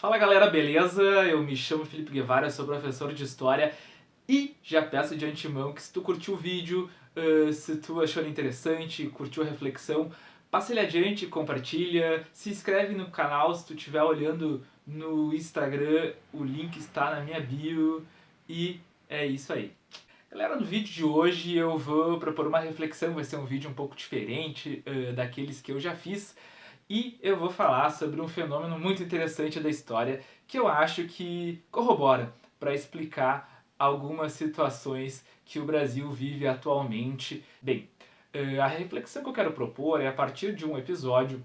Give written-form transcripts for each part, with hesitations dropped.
Fala galera, beleza? Eu me chamo Felipe Guevara, sou professor de História e já peço de antemão que se tu curtiu o vídeo, se tu achou ele interessante, curtiu a reflexão, passa ele adiante, compartilha, se inscreve no canal se tu estiver olhando no Instagram, o link está na minha bio e é isso aí. Galera, no vídeo de hoje eu vou propor uma reflexão, vai ser um vídeo um pouco diferente daqueles que eu já fiz. E eu vou falar sobre um fenômeno muito interessante da história que eu acho que corrobora para explicar algumas situações que o Brasil vive atualmente. Bem, a reflexão que eu quero propor é a partir de um episódio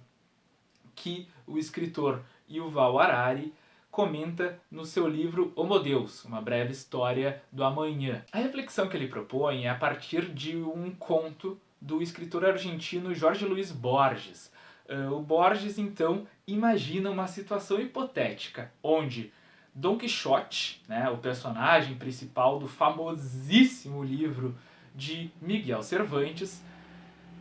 que o escritor Yuval Harari comenta no seu livro Homo Deus, uma breve história do amanhã. A reflexão que ele propõe é a partir de um conto do escritor argentino Jorge Luis Borges. O Borges, então, imagina uma situação hipotética onde Dom Quixote, né, o personagem principal do famosíssimo livro de Miguel Cervantes,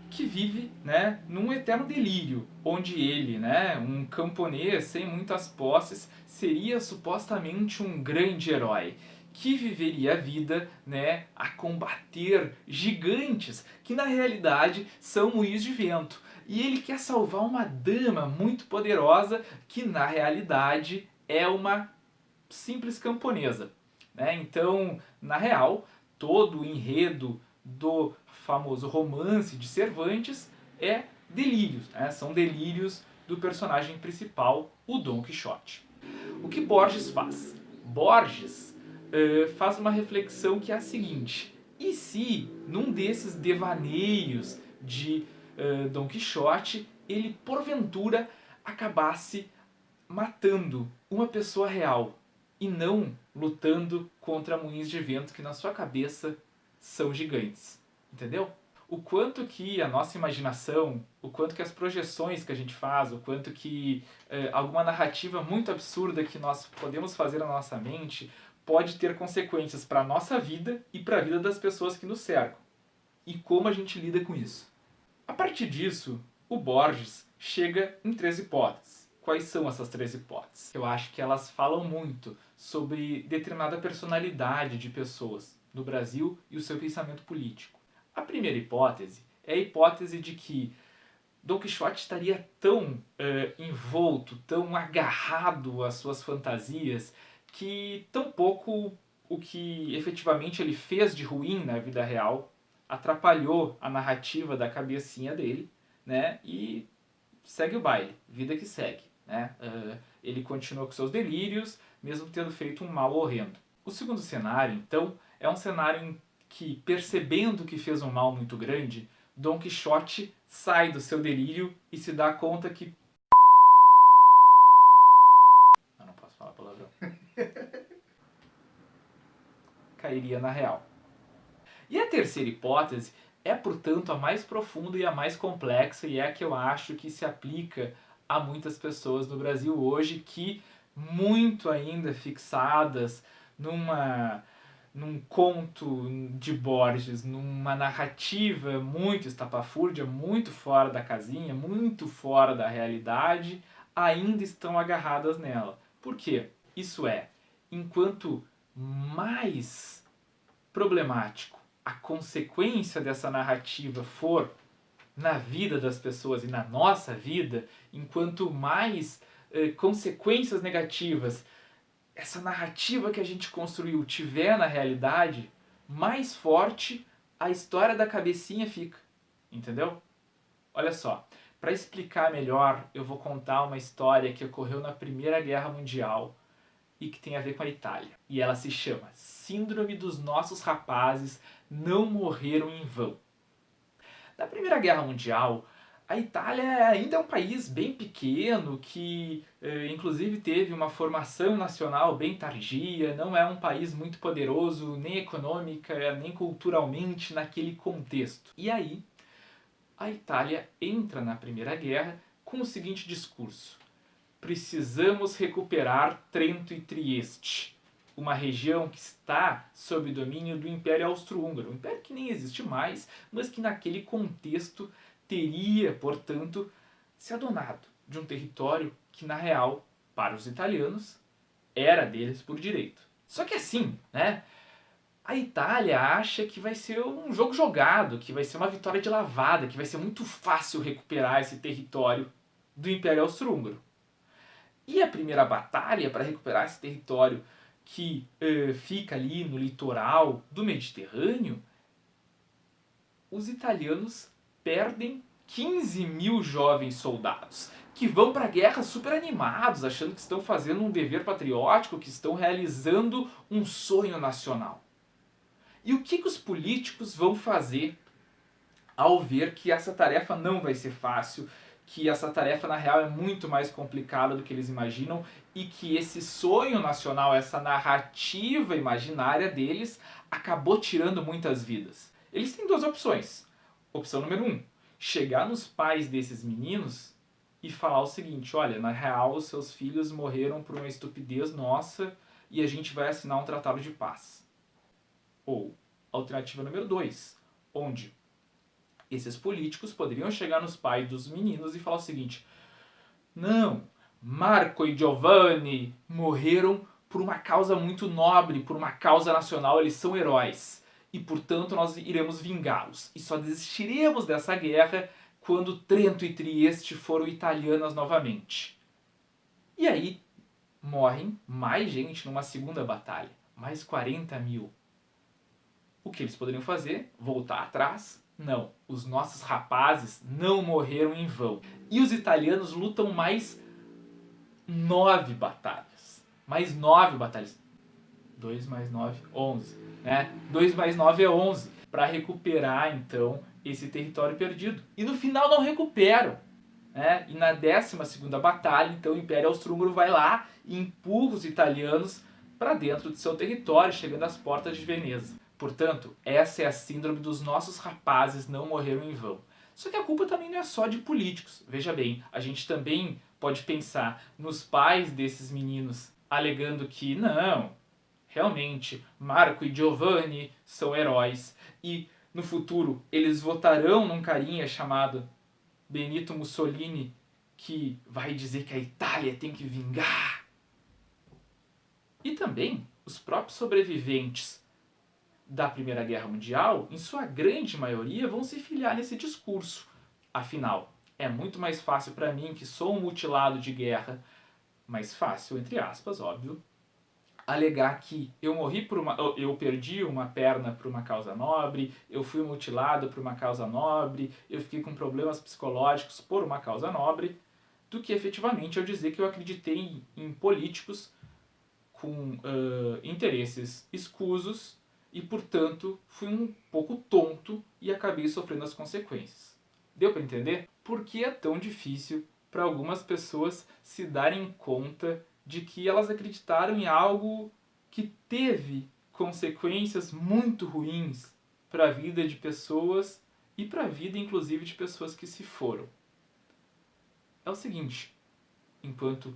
que vive, né, num eterno delírio, onde ele, né, um camponês sem muitas posses, seria supostamente um grande herói que viveria a vida, né, a combater gigantes que na realidade são moinhos de vento. E ele quer salvar uma dama muito poderosa que na realidade é uma simples camponesa, né? Então, na real, todo o enredo do famoso romance de Cervantes é delírios, né? São delírios do personagem principal, o Dom Quixote. O que Borges faz? Borges faz uma reflexão que é a seguinte: e se num desses devaneios de Dom Quixote ele porventura acabasse matando uma pessoa real e não lutando contra moinhos de vento que na sua cabeça são gigantes? Entendeu? O quanto que a nossa imaginação, o quanto que as projeções que a gente faz, o quanto que alguma narrativa muito absurda que nós podemos fazer na nossa mente pode ter consequências para a nossa vida e para a vida das pessoas que nos cercam. E como a gente lida com isso. A partir disso, o Borges chega em 3 hipóteses. Quais são essas 3 hipóteses? Eu acho que elas falam muito sobre determinada personalidade de pessoas no Brasil e o seu pensamento político. A primeira hipótese é a hipótese de que Dom Quixote estaria tão envolto, tão agarrado às suas fantasias, que tão pouco o que efetivamente ele fez de ruim na vida real atrapalhou a narrativa da cabecinha dele, né? E segue o baile, vida que segue, né? Ele continua com seus delírios, mesmo tendo feito um mal horrendo. O segundo cenário, então, é um cenário em que, percebendo que fez um mal muito grande, Dom Quixote sai do seu delírio e se dá conta que... Eu não posso falar palavrão. Cairia na real. E a terceira hipótese é, portanto, a mais profunda e a mais complexa, e é a que eu acho que se aplica a muitas pessoas no Brasil hoje que, muito ainda fixadas num conto de Borges, numa narrativa muito estapafúrdia, muito fora da casinha, muito fora da realidade, ainda estão agarradas nela. Por quê? Isso é, enquanto mais problemático a consequência dessa narrativa for na vida das pessoas e na nossa vida, enquanto mais consequências negativas essa narrativa que a gente construiu tiver na realidade, mais forte a história da cabecinha fica. Entendeu? Olha só, para explicar melhor, eu vou contar uma história que ocorreu na Primeira Guerra Mundial e que tem a ver com a Itália. E ela se chama Síndrome dos Nossos Rapazes Não Morreram em Vão. Na Primeira Guerra Mundial, a Itália ainda é um país bem pequeno, que inclusive teve uma formação nacional bem tardia, não é um país muito poderoso, nem econômica, nem culturalmente naquele contexto. E aí, a Itália entra na Primeira Guerra com o seguinte discurso: precisamos recuperar Trento e Trieste, uma região que está sob domínio do Império Austro-Húngaro, um império que nem existe mais, mas que naquele contexto teria, portanto, se adonado de um território que na real para os italianos, era deles por direito. Só que assim, né? A Itália acha que vai ser um jogo jogado, que vai ser uma vitória de lavada, que vai ser muito fácil recuperar esse território do Império Austro-Húngaro. E a primeira batalha para recuperar esse território que fica ali no litoral do Mediterrâneo, os italianos perdem 15 mil jovens soldados, que vão para a guerra super animados, achando que estão fazendo um dever patriótico, que estão realizando um sonho nacional. E o que os políticos vão fazer ao ver que essa tarefa não vai ser fácil, que essa tarefa na real é muito mais complicada do que eles imaginam e que esse sonho nacional, essa narrativa imaginária deles acabou tirando muitas vidas? Eles têm duas opções. Opção número 1, chegar nos pais desses meninos e falar o seguinte: olha, na real os seus filhos morreram por uma estupidez nossa e a gente vai assinar um tratado de paz. Ou alternativa número 2, onde esses políticos poderiam chegar nos pais dos meninos e falar o seguinte: não, Marco e Giovanni morreram por uma causa muito nobre, por uma causa nacional, eles são heróis. E, portanto, nós iremos vingá-los. E só desistiremos dessa guerra quando Trento e Trieste foram italianas novamente. E aí morrem mais gente numa segunda batalha, mais 40 mil. O que eles poderiam fazer? Voltar atrás? Não, os nossos rapazes não morreram em vão. E os italianos lutam mais 9 batalhas. Mais 9 batalhas. 2 mais 9, 11. Né? 2 mais 9 é 11. Para recuperar, então, esse território perdido. E no final não recuperam. Né? E na 12ª batalha, então, o Império Austro-Húngaro vai lá e empurra os italianos para dentro de seu território, chegando às portas de Veneza. Portanto, essa é a síndrome dos nossos rapazes não morreram em vão. Só que a culpa também não é só de políticos. Veja bem, a gente também pode pensar nos pais desses meninos alegando que não, realmente, Marco e Giovanni são heróis e no futuro eles votarão num carinha chamado Benito Mussolini que vai dizer que a Itália tem que vingar. E também os próprios sobreviventes da Primeira Guerra Mundial, em sua grande maioria, vão se filiar nesse discurso. Afinal, é muito mais fácil para mim, que sou um mutilado de guerra, mais fácil, entre aspas, óbvio, alegar que eu perdi uma perna por uma causa nobre, eu fui mutilado por uma causa nobre, eu fiquei com problemas psicológicos por uma causa nobre, do que efetivamente eu dizer que eu acreditei em políticos com interesses escusos e, portanto, fui um pouco tonto e acabei sofrendo as consequências. Deu para entender? Por que é tão difícil para algumas pessoas se darem conta de que elas acreditaram em algo que teve consequências muito ruins para a vida de pessoas e para a vida, inclusive, de pessoas que se foram? É o seguinte: enquanto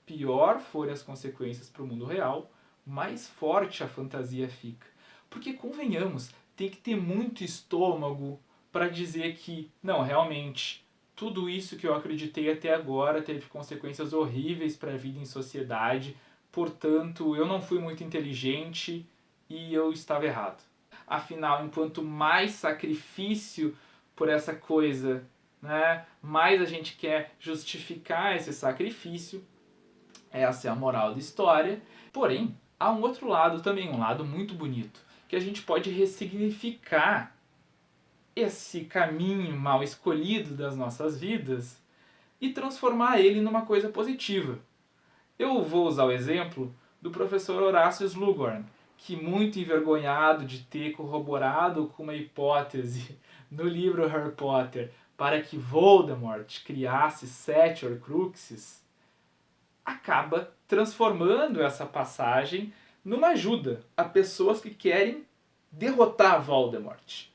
pior forem as consequências para o mundo real, mais forte a fantasia fica. Porque, convenhamos, tem que ter muito estômago para dizer que, não, realmente, tudo isso que eu acreditei até agora teve consequências horríveis para a vida em sociedade, portanto, eu não fui muito inteligente e eu estava errado. Afinal, enquanto mais sacrifício por essa coisa, né, mais a gente quer justificar esse sacrifício. Essa é a moral da história. Porém, há um outro lado também, um lado muito bonito, que a gente pode ressignificar esse caminho mal escolhido das nossas vidas e transformar ele numa coisa positiva. Eu vou usar o exemplo do professor Horácio Slughorn, que, muito envergonhado de ter corroborado com uma hipótese no livro Harry Potter para que Voldemort criasse 7 Horcruxes, acaba transformando essa passagem numa ajuda a pessoas que querem derrotar Voldemort.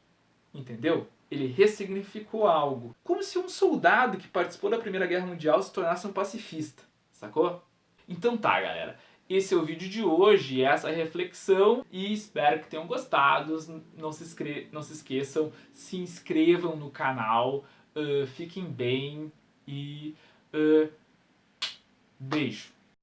Entendeu? Ele ressignificou algo. Como se um soldado que participou da Primeira Guerra Mundial se tornasse um pacifista. Sacou? Então tá, galera. Esse é o vídeo de hoje, essa reflexão, e espero que tenham gostado. Não se esqueçam, se inscrevam no canal, fiquem bem e beijo.